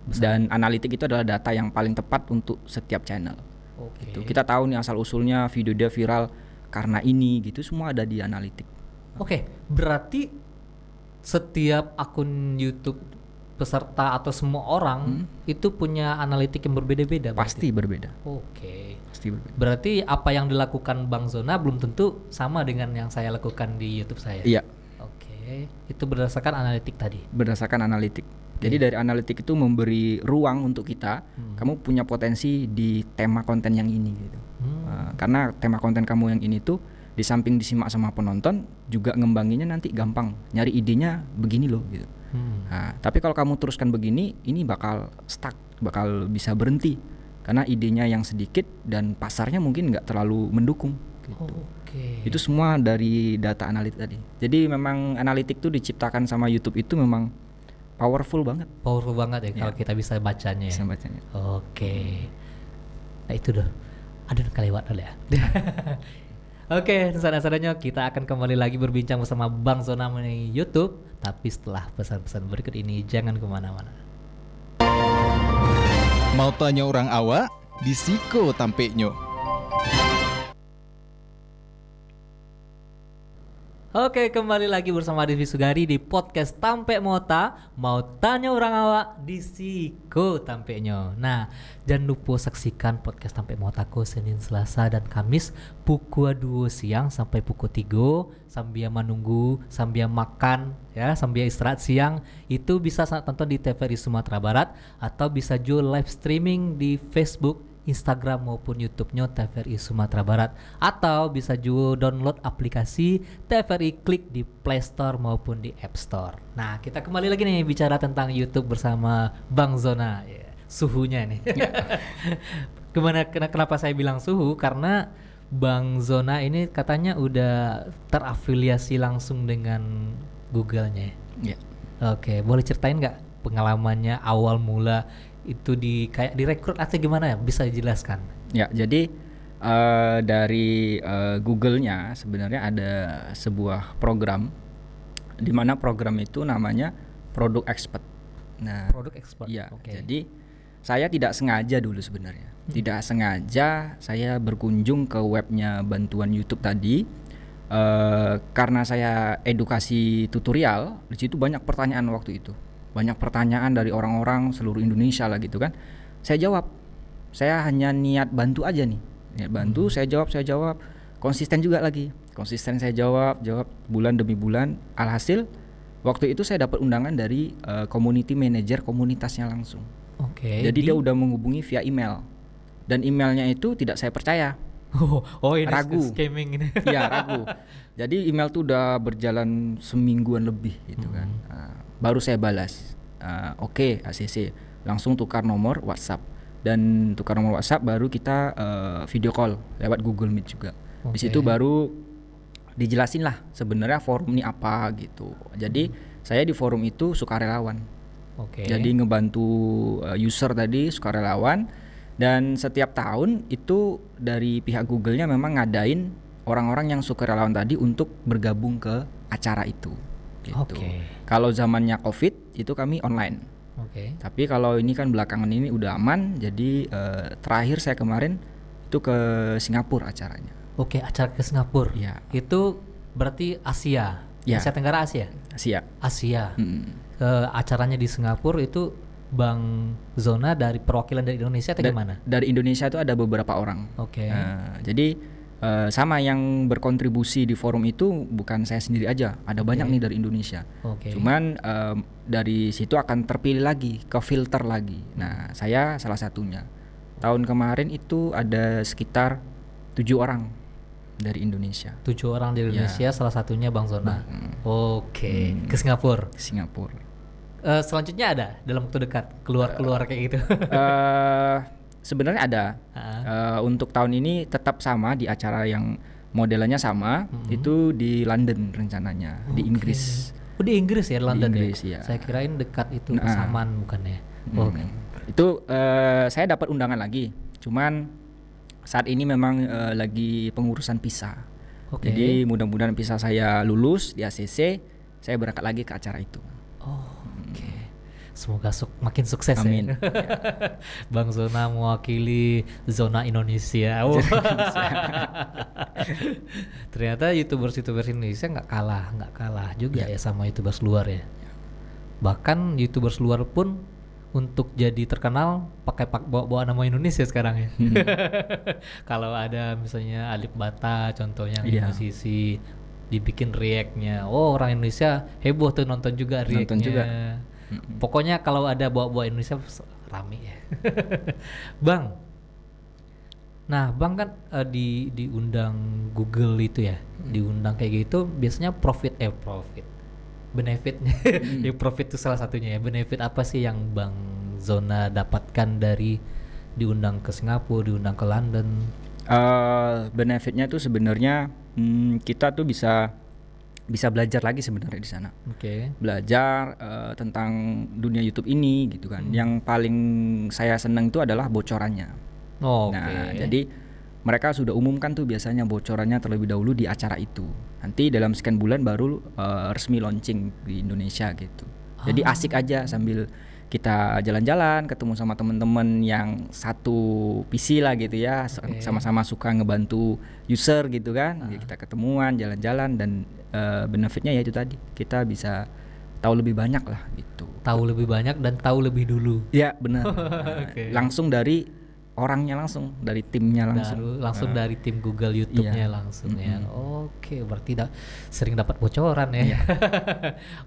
Dan analitik itu adalah data yang paling tepat untuk setiap channel. Oke. Gitu. Kita tahu nih asal usulnya video dia viral karena ini gitu, semua ada di analitik. Oke, berarti setiap akun YouTube peserta atau semua orang itu punya analitik yang berbeda-beda. Pasti berbeda. Oke. Pasti berbeda. Berarti apa yang dilakukan Bang Zona belum tentu sama dengan yang saya lakukan di YouTube saya. Iya, Oke, itu berdasarkan analitik tadi. berdasarkan analitik. Jadi dari analitik itu memberi ruang untuk kita, kamu punya potensi di tema konten yang ini gitu. Karena tema konten kamu yang ini tuh di samping disimak sama penonton, juga ngembanginnya nanti gampang. Nyari idenya begini loh gitu. Nah, tapi kalau kamu teruskan begini, ini bakal stuck, bakal bisa berhenti. Karena idenya yang sedikit dan pasarnya mungkin nggak terlalu mendukung gitu. Oke. Itu semua dari data analitik tadi. Jadi memang analitik tuh diciptakan sama YouTube itu memang powerful banget. Powerful banget ya kalau kita bisa bacanya. Bisa Ya. bacanya. Oke. Nah itu dah. Aduh kelewat ya. Oke, saudara-saudaranya kita akan kembali lagi berbincang bersama Bang Zona mengenai YouTube. Tapi setelah pesan-pesan berikut ini, jangan kemana-mana. Mau tanya orang awak, di Siko tampeknya. Oke, kembali lagi bersama Devi Sugari di podcast Tampe Mota. Mau tanya orang awak di Siko tampeknya. Nah, jangan lupa saksikan podcast Tampe Motaku Senin, Selasa, dan Kamis pukul 2 siang sampai pukul 3 sambil menunggu, sambil makan, ya, sambil istirahat siang. Itu bisa tonton di TVRI Sumatera Barat atau bisa juga live streaming di Facebook, Instagram maupun YouTube-nya TVRI Sumatera Barat, atau bisa juga download aplikasi TVRI Klik di Play Store maupun di App Store. Nah, kita kembali lagi nih bicara tentang YouTube bersama Bang Zona. Ya, suhunya nih. Kenapa saya bilang suhu? Karena Bang Zona ini katanya udah terafiliasi langsung dengan Google-nya. Ya. Oke, boleh ceritain nggak pengalamannya awal mula itu kayak direkrut atau gimana ya, bisa dijelaskan? Ya, jadi dari Google-nya sebenarnya ada sebuah program di mana program itu namanya Product Expert. Nah, Product Expert. iya. Oke. Jadi saya tidak sengaja dulu sebenarnya. Tidak sengaja saya berkunjung ke webnya bantuan YouTube tadi karena saya edukasi tutorial. Di situ banyak pertanyaan waktu itu. Banyak pertanyaan dari orang-orang seluruh Indonesia lah gitu kan. Saya jawab. Saya hanya niat bantu aja nih. Niat bantu, saya jawab. Konsisten juga lagi. Konsisten saya jawab bulan demi bulan. Alhasil waktu itu saya dapat undangan dari community manager komunitasnya langsung. Oke. Jadi dia udah menghubungi via email. Dan emailnya itu tidak saya percaya. Oh ini Ragu. scamming ini. Iya, ragu. Jadi email tuh udah berjalan semingguan lebih gitu kan. Baru saya balas. Oke, ACC. Langsung tukar nomor WhatsApp. Dan tukar nomor WhatsApp baru kita video call lewat Google Meet juga. Di situ baru dijelasin lah sebenarnya forum ini apa gitu. Jadi saya di forum itu sukarelawan. Oke. Jadi ngebantu user tadi sukarelawan, dan setiap tahun itu dari pihak Google-nya memang ngadain orang-orang yang sukarelawan tadi untuk bergabung ke acara itu. Gitu. Oke. Kalau zamannya COVID itu kami online. Oke. Tapi kalau ini kan belakangan ini udah aman, jadi terakhir saya kemarin itu ke Singapura acaranya. Oke, acara ke Singapura. Iya. Itu berarti Asia. Ya. Asia Tenggara, Asia. Asia. Asia. Acaranya di Singapura itu Bang Zona dari perwakilan dari Indonesia atau gimana? Dari Indonesia itu ada beberapa orang. Oke. Jadi sama yang berkontribusi di forum itu bukan saya sendiri aja, ada banyak nih dari Indonesia. Oke. Cuman dari situ akan terpilih lagi, ke filter lagi. Nah, saya salah satunya. Tahun kemarin itu ada sekitar 7 orang dari Indonesia. 7 orang dari Indonesia, salah satunya Bang Zona. Oke. Ke Singapura. Singapura. Selanjutnya ada dalam waktu dekat keluar kayak gitu. Sebenarnya ada. Untuk tahun ini tetap sama di acara yang modelannya sama, itu di London rencananya, di Inggris. Oh, di Inggris ya, London Inggris, ya? ya. Saya kirain dekat itu Saman bukannya. Oke. Itu saya dapat undangan lagi. Cuman saat ini memang lagi pengurusan visa. Oke. Jadi mudah-mudahan visa saya lulus di ACC, saya berangkat lagi ke acara itu. Oke. Semoga makin sukses. Amin. Ya. Bang Zona mewakili zona Indonesia. Oh. Ternyata YouTubers Indonesia nggak kalah juga ya sama YouTubers luar ya. Bahkan YouTubers luar pun untuk jadi terkenal pakai bawa nama Indonesia sekarang ya. Kalau ada misalnya Alif Bata contohnya musisi, dibikin react-nya, oh orang Indonesia heboh tuh nonton juga react-nya. Nonton juga. Pokoknya kalau ada bawa Indonesia rame ya. Bang, nah Bang kan diundang Google itu ya, diundang kayak gitu biasanya profit. Benefitnya, ya profit itu salah satunya ya. Benefit apa sih yang Bang Zona dapatkan dari diundang ke Singapura, diundang ke London? Benefitnya tuh sebenarnya kita tuh bisa belajar lagi sebenarnya di sana. Oke. Belajar tentang dunia YouTube ini gitu kan. Yang paling saya senang itu adalah bocorannya. Nah, jadi mereka sudah umumkan tuh biasanya bocorannya terlebih dahulu di acara itu. Nanti dalam sekian bulan baru resmi launching di Indonesia gitu. Jadi asik aja sambil kita jalan-jalan, ketemu sama teman-teman yang satu PC lah gitu ya, sama-sama suka ngebantu user gitu kan. Jadi kita ketemuan, jalan-jalan dan benefitnya ya itu tadi, kita bisa tahu lebih banyak lah gitu. Tahu lebih banyak dan tahu lebih dulu. Ya benar. Langsung dari orangnya, langsung dari timnya langsung. Dari tim Google YouTube-nya langsung ya. Oke, berarti sering dapat bocoran ya.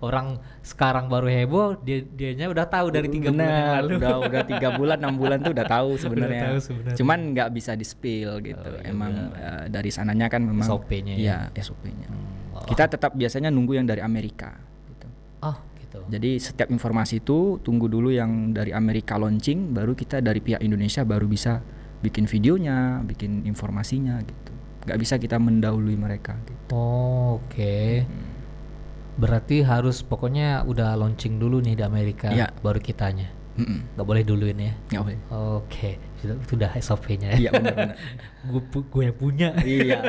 Orang sekarang baru heboh, dianya udah tahu dari 3 bulan yang lalu. Udah 3 bulan 6 bulan tuh udah tahu sebenarnya. Cuman nggak bisa di spill gitu. Emang dari sananya kan memang SOP-nya ya. SOP-nya. Kita tetap biasanya nunggu yang dari Amerika gitu. Gitu. Jadi setiap informasi itu tunggu dulu yang dari Amerika launching, baru kita dari pihak Indonesia baru bisa bikin videonya, bikin informasinya gitu. Nggak bisa kita mendahului mereka gitu. Oke. Berarti harus pokoknya udah launching dulu nih di Amerika, baru kitanya. Nggak boleh duluin ya? Nggak boleh. Oke, sudah SOP-nya. Iya benar-benar. Gue yang punya. Iya.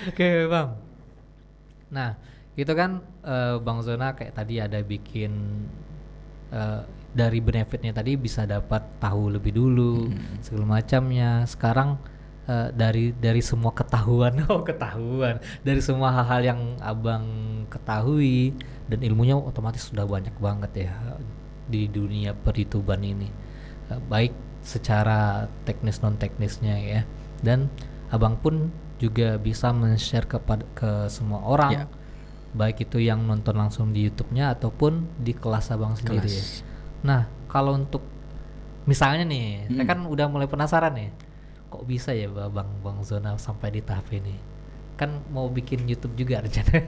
Oke Bang. Nah, itu kan Bang Zona kayak tadi ada bikin dari benefitnya tadi bisa dapat tahu lebih dulu segala macamnya. Sekarang dari semua ketahuan, dari semua hal-hal yang Abang ketahui dan ilmunya otomatis sudah banyak banget ya di dunia per-YouTuban ini, baik secara teknis non teknisnya ya, dan Abang pun juga bisa men-share ke semua orang. Baik itu yang nonton langsung di YouTube-nya ataupun di kelas Abang sendiri ya. Nah, kalau untuk misalnya nih, saya kan udah mulai penasaran nih, kok bisa ya Bang Zona sampai di tahap ini? Kan mau bikin YouTube juga rencana.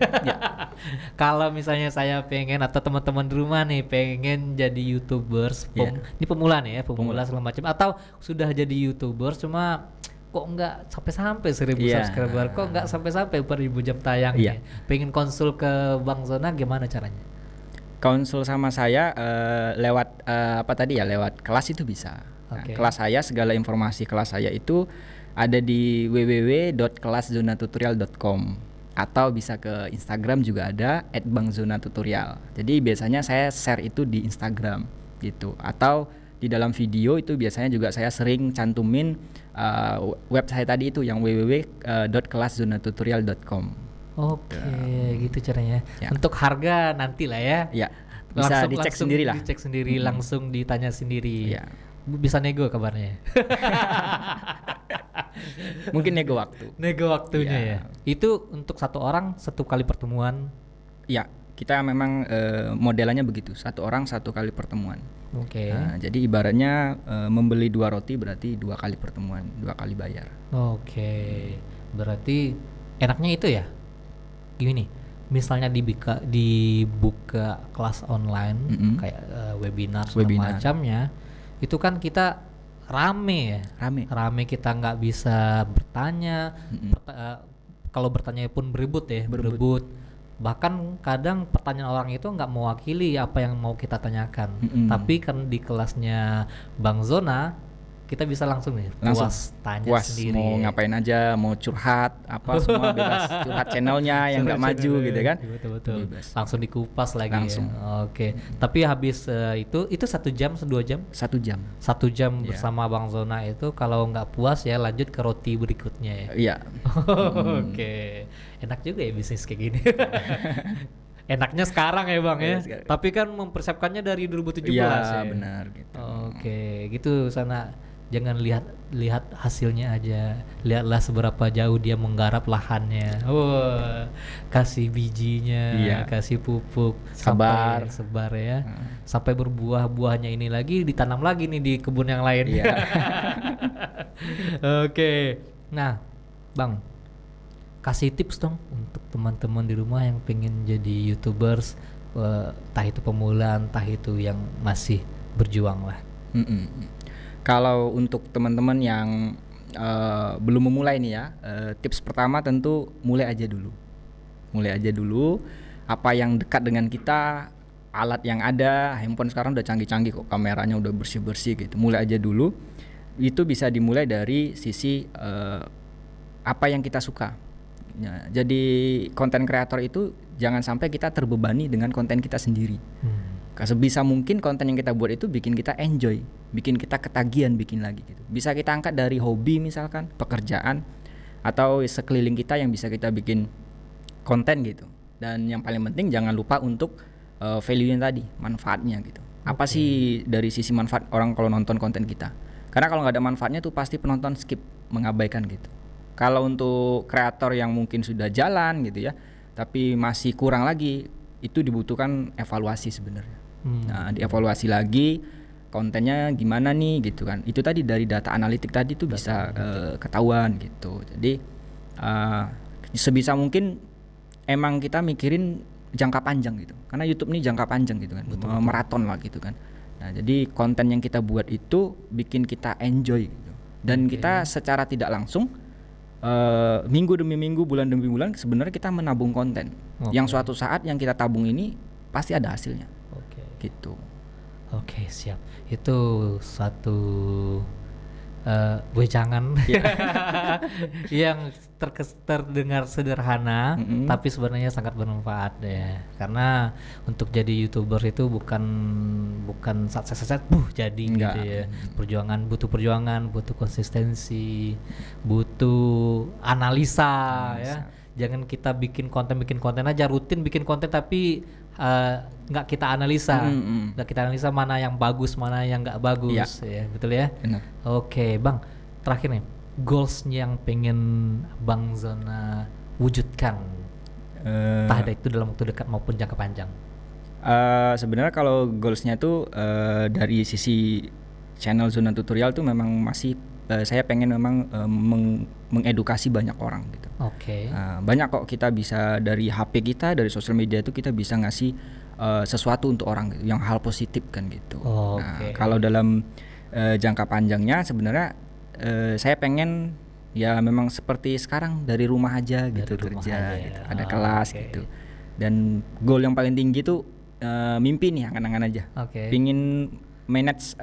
Kalau misalnya saya pengen atau teman-teman di rumah nih pengen jadi YouTubers, ini pemula nih ya, pemula segala macam, atau sudah jadi YouTubers cuma kok nggak sampai 1000 subscriber, kok nggak sampai 1000 jam tayang ya. Pengen konsul ke Bang Zona, gimana caranya? Konsul sama saya lewat lewat kelas itu bisa. Kelas saya, segala informasi kelas saya itu ada di www.kelaszonatutorial.com atau bisa ke Instagram juga ada @bangzonatutorial. Jadi biasanya saya share itu di Instagram gitu, atau di dalam video itu biasanya juga saya sering cantumin website tadi itu yang www.kelaszonatutorial.com. Oke, gitu caranya. Untuk harga nanti lah ya. Bisa dicek sendiri lah. Dicek sendiri, langsung ditanya sendiri. Bisa nego kabarnya. Mungkin nego waktu. Nego waktunya ya. Itu untuk satu orang satu kali pertemuan. Ya, kita memang modelannya begitu. Satu orang satu kali pertemuan. Oke. Nah, jadi ibaratnya membeli 2 roti berarti 2 kali pertemuan, 2 kali bayar. Oke. Berarti enaknya itu ya. Gini, misalnya dibuka kelas online kayak webinar segala macamnya, itu kan kita rame ya. Rame kita nggak bisa bertanya. Kalau bertanya pun berebut. Bahkan kadang pertanyaan orang itu nggak mewakili apa yang mau kita tanyakan. Tapi kan di kelasnya Bang Zona kita bisa langsung nih tanya sendiri. Mau ngapain aja, mau curhat apa semua bebas. Curhat channelnya yang nggak maju gitu kan. Betul. Langsung dikupas lagi. Langsung. Ya. Oke. Tapi habis itu 1 jam, 2 jam? 1 jam. 1 jam bersama Bang Zona itu kalau nggak puas ya lanjut ke roti berikutnya ya. Iya. Oke. Enak juga ya bisnis kayak gini. Enaknya sekarang ya Bang ya. Tapi kan mempersiapkannya dari 2017 ya. Benar gitu. Oke, gitu sana. Jangan lihat hasilnya aja. Lihatlah seberapa jauh dia menggarap lahannya. Kasih bijinya, kasih pupuk, sampai sebar ya. Sampai berbuah-buahnya ini lagi ditanam lagi nih di kebun yang lain. Oke. Nah, Bang, kasih tips dong untuk teman-teman di rumah yang pengen jadi YouTubers, entah itu pemula, entah itu yang masih berjuang lah. Kalau untuk teman-teman yang belum memulai nih ya, tips pertama tentu mulai aja dulu. Apa yang dekat dengan kita, alat yang ada, handphone sekarang udah canggih-canggih kok, kameranya udah bersih-bersih gitu. Mulai aja dulu. Itu bisa dimulai dari sisi apa yang kita suka. Ya, jadi konten kreator itu jangan sampai kita terbebani dengan konten kita sendiri. Sebisa mungkin konten yang kita buat itu bikin kita enjoy, bikin kita ketagihan bikin lagi gitu. Bisa kita angkat dari hobi misalkan, pekerjaan, atau sekeliling kita yang bisa kita bikin konten gitu. Dan yang paling penting jangan lupa untuk value-nya tadi, manfaatnya gitu. Apa sih dari sisi manfaat orang kalau nonton konten kita? Karena kalau nggak ada manfaatnya tuh pasti penonton skip, mengabaikan gitu. Kalau untuk kreator yang mungkin sudah jalan gitu ya, tapi masih kurang lagi, itu dibutuhkan evaluasi sebenarnya. Nah, dievaluasi lagi kontennya gimana nih gitu kan. Itu tadi dari data analitik tadi tuh bisa ketahuan gitu. Jadi sebisa mungkin emang kita mikirin jangka panjang gitu. Karena YouTube ini jangka panjang gitu kan. Maraton lah gitu kan. Nah, jadi konten yang kita buat itu bikin kita enjoy gitu. Dan kita secara tidak langsung minggu demi minggu, bulan demi bulan sebenarnya kita menabung konten. Yang suatu saat yang kita tabung ini pasti ada hasilnya. Gitu. Oke, siap. Itu satu wejangan yang terdengar sederhana, tapi sebenarnya sangat bermanfaat ya. Karena untuk jadi YouTuber itu bukan set jadi. Enggak. Gitu ya. Butuh perjuangan, butuh konsistensi, butuh analisa. Ya. Jangan kita bikin konten aja, rutin bikin konten tapi nggak kita analisa, mana yang bagus, mana yang nggak bagus, ya betul ya. Benar. Oke, Bang, terakhir nih, goals yang pengen Bang Zona wujudkan, entah itu dalam waktu dekat maupun jangka panjang. Sebenarnya kalau goalsnya tuh dari sisi channel Zona Tutorial tuh memang masih saya pengen memang mengedukasi banyak orang gitu. Banyak kok kita bisa dari HP kita, dari sosial media itu kita bisa ngasih sesuatu untuk orang gitu, yang hal positif kan gitu. Nah, kalau dalam jangka panjangnya sebenarnya saya pengen ya memang seperti sekarang dari rumah aja gitu, kerja gitu, ada kelas gitu. Dan goal yang paling tinggi tuh mimpi nih, angan-angan aja. Pingin manage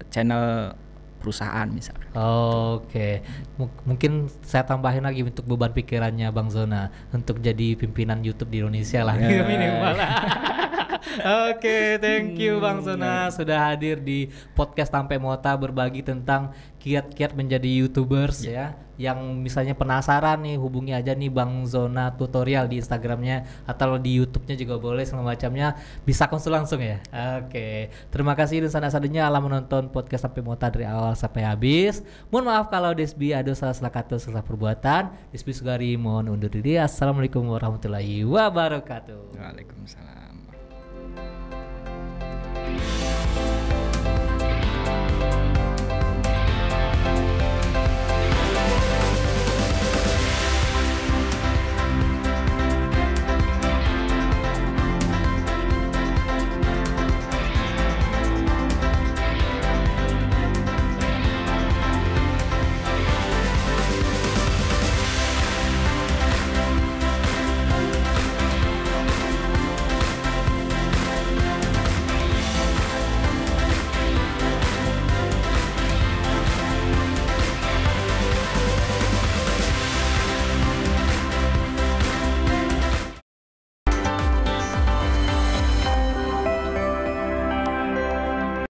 channel perusahaan misalkan. Mungkin saya tambahin lagi untuk beban pikirannya Bang Zona untuk jadi pimpinan YouTube di Indonesia lah. Minimal. Thank you Bang Zona sudah hadir di podcast Tampe Mota, berbagi tentang kiat-kiat menjadi YouTubers ya. Yang misalnya penasaran nih, hubungi aja nih Bang Zona Tutorial di Instagramnya atau di YouTube-nya juga boleh, segala macamnya bisa konsul langsung ya. Terima kasih dan sana-sadanya alam menonton podcast Tampe Mota dari awal sampai habis. Mohon maaf kalau Desbi ada salah kata, salah perbuatan. Desbi Sugari mohon undur diri. Assalamualaikum warahmatullahi wabarakatuh. Waalaikumsalam.